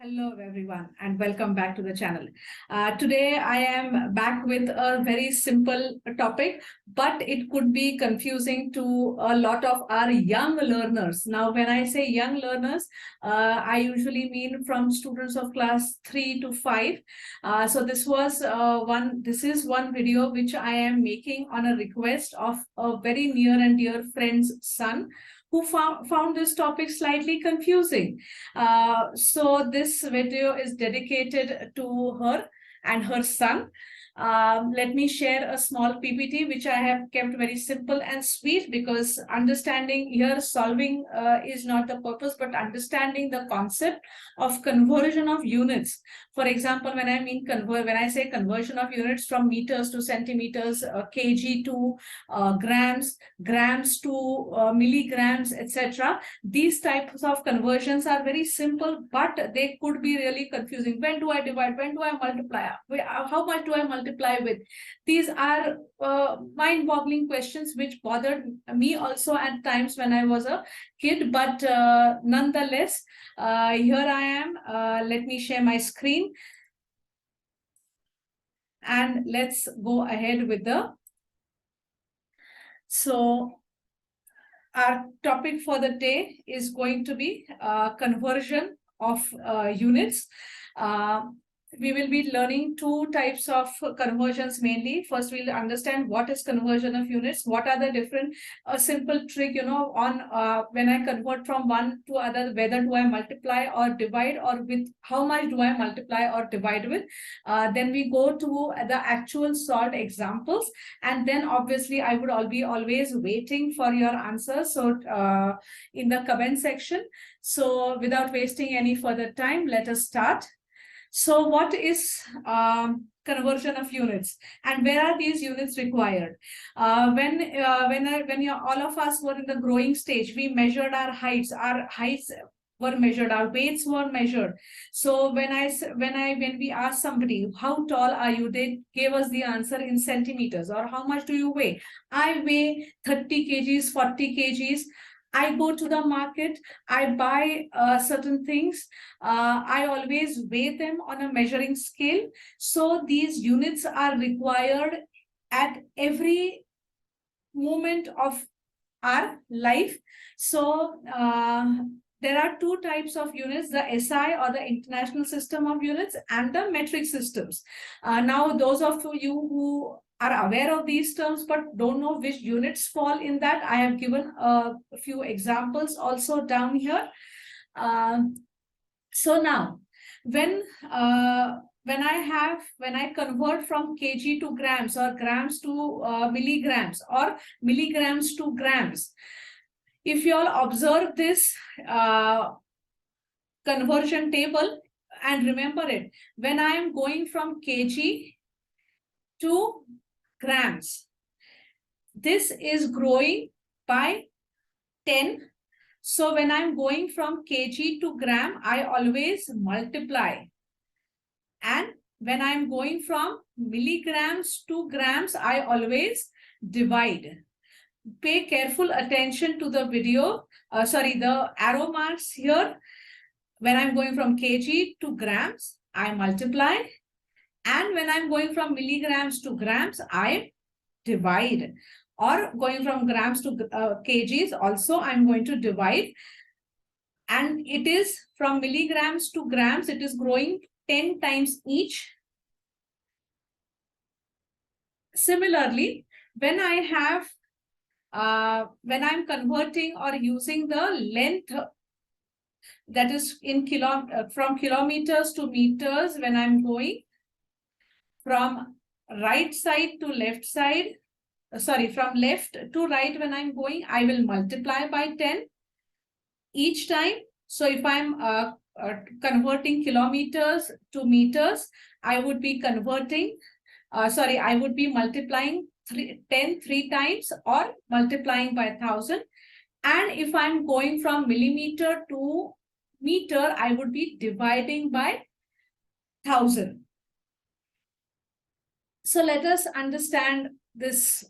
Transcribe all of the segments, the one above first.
Hello everyone and welcome back to the channel. Today I am back with a very simple topic, but it could be confusing to a lot of our young learners. Now when I say young learners, I usually mean from students of class 3 to 5. So this is one video which I am making on a request of a very near and dear friend's son who found this topic slightly confusing. So this video is dedicated to her and her son. Let me share a small PPT which I have kept very simple and sweet, because understanding here solving is not the purpose, but understanding the concept of conversion of units. For example, when I say conversion of units from meters to centimeters, kg to grams, grams to milligrams, etc. These types of conversions are very simple, but they could be really confusing. When do I divide? When do I multiply? How much do I multiply with? These are mind-boggling questions which bothered me also at times when I was a kid, but nonetheless, here I am. Let me share my screen and let's go ahead with the. So our topic for the day is going to be conversion of units. We will be learning two types of conversions mainly. First, we'll understand what is conversion of units, what are the different, a simple trick, on when I convert from one to other, whether do I multiply or divide, or with how much do I multiply or divide with. Then we go to the actual solved examples, and then obviously I would be always waiting for your answers. So in the comment section. So without wasting any further time, let us start. So what is conversion of units, and where are these units required? When all of us were in the growing stage, we measured our heights. Our heights were measured, our weights were measured. So when we asked somebody how tall are you, they gave us the answer in centimeters. Or how much do you weigh? I weigh 30 kgs, 40 kgs. I go to the market, I buy certain things, I always weigh them on a measuring scale. So these units are required at every moment of our life. So there are two types of units, the SI or the International System of Units and the metric systems. Now, those of you who are aware of these terms but don't know which units fall in that, I have given a few examples also down here. So now, when I convert from kg to grams, or grams to milligrams, or milligrams to grams, if you all observe this conversion table and remember it, when I am going from kg to grams, this is growing by 10. So when I'm going from kg to gram, I always multiply. And when I'm going from milligrams to grams, I always divide. Pay careful attention to the video, the arrow marks here. When I'm going from kg to grams, I multiply. And when I'm going from milligrams to grams, I divide. Or going from grams to kgs, also I'm going to divide. And it is from milligrams to grams, it is growing 10 times each. Similarly, when I'm converting or using the length, that is in from kilometers to meters, when I'm going from right side to left side, from left to right, when I'm going, I will multiply by 10 each time. So if I'm converting kilometers to meters, I would be converting, I would be multiplying 10 three times, or multiplying by 1,000. And if I'm going from millimeter to meter, I would be dividing by 1,000. So let us understand this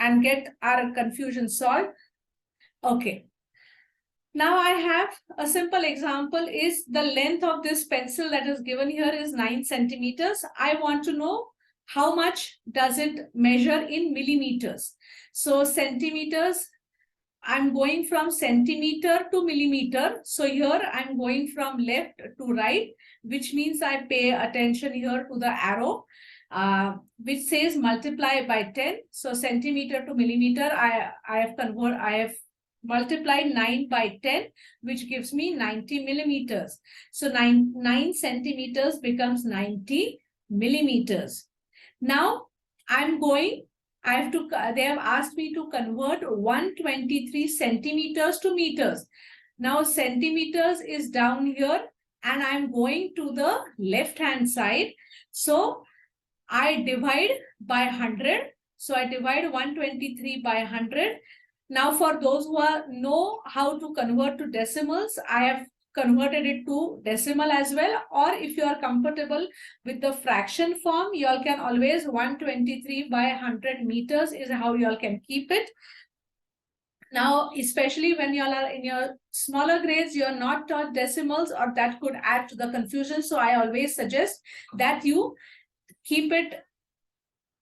and get our confusion solved. Okay. Now I have a simple example is the length of this pencil that is given here is 9 centimeters. I want to know how much does it measure in millimeters. So centimeters, I'm going from centimeter to millimeter. So here I'm going from left to right, which means I pay attention here to the arrow, which says multiply by 10. So centimeter to millimeter, I have multiplied 9 by 10, which gives me 90 millimeters. So 9 centimeters becomes 90 millimeters. Now I have to, they have asked me to convert 123 centimeters to meters. Now centimeters is down here and I'm going to the left hand side. So I divide by 100. So I divide 123 by 100. Now for those who know how to convert to decimals, I have converted it to decimal as well. Or if you are comfortable with the fraction form, you all can always 123 by 100 meters is how you all can keep it. Now, especially when you all are in your smaller grades, you are not taught decimals or that could add to the confusion. So I always suggest that you keep it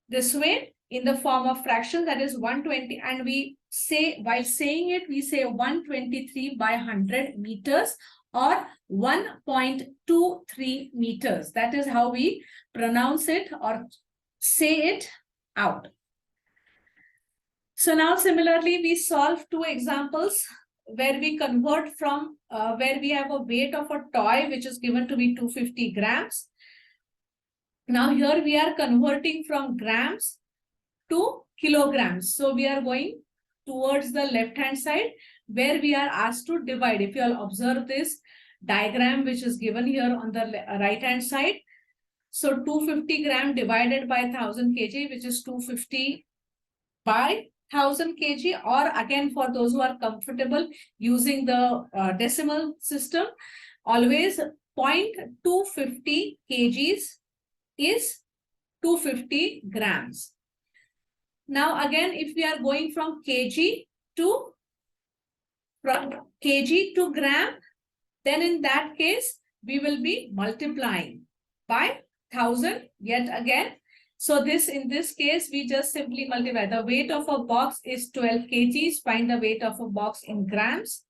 this way in the form of fraction, that is 120, and we say, while saying it, we say 123 by 100 meters or 1.23 meters. That is how we pronounce it or say it out. So now similarly, we solve two examples where we convert from where we have a weight of a toy which is given to be 250 grams. Now here we are converting from grams to kilograms. So we are going towards the left hand side where we are asked to divide. If you all observe this diagram which is given here on the right hand side. So 250 gram divided by 1000 kg, which is 250 by 1000 kg, or again for those who are comfortable using the decimal system, always 0.250 kgs is 250 grams. Now again, if we are going from kg to gram, then in that case, we will be multiplying by 1000 yet again. So in this case, we just simply multiply. The weight of a box is 12 kgs. Find the weight of a box in grams.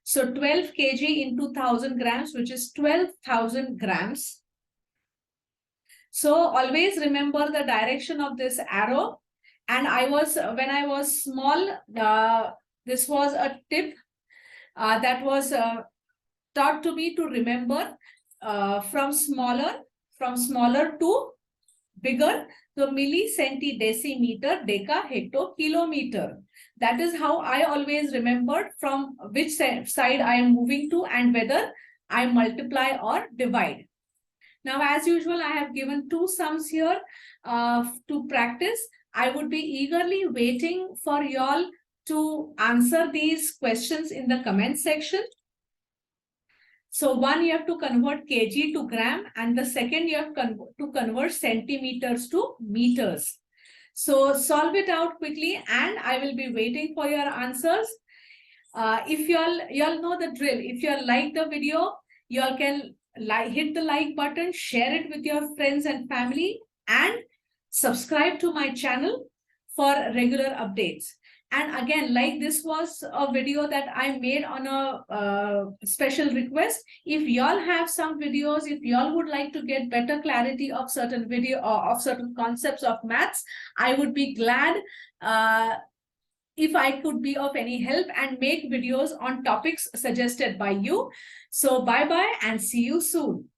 So 12 kg into 1000 grams, which is 12,000 grams. So always remember the direction of this arrow. And when I was small, this was a tip that was taught to me to remember from smaller to bigger. So milli, centi, decimeter, deca, hecto, kilometer. That is how I always remembered from which side I am moving to and whether I multiply or divide. Now, as usual, I have given two sums here to practice. I would be eagerly waiting for y'all to answer these questions in the comment section. So one, you have to convert kg to gram, and the second, you have to convert centimeters to meters. So solve it out quickly, and I will be waiting for your answers. If y'all know the drill. If you like the video, y'all can hit the like button, share it with your friends and family, and subscribe to my channel for regular updates. And again, like this was a video that I made on a special request. If y'all have some videos, if y'all would like to get better clarity of certain video or of certain concepts of maths, I would be glad if I could be of any help and make videos on topics suggested by you. So bye-bye and see you soon.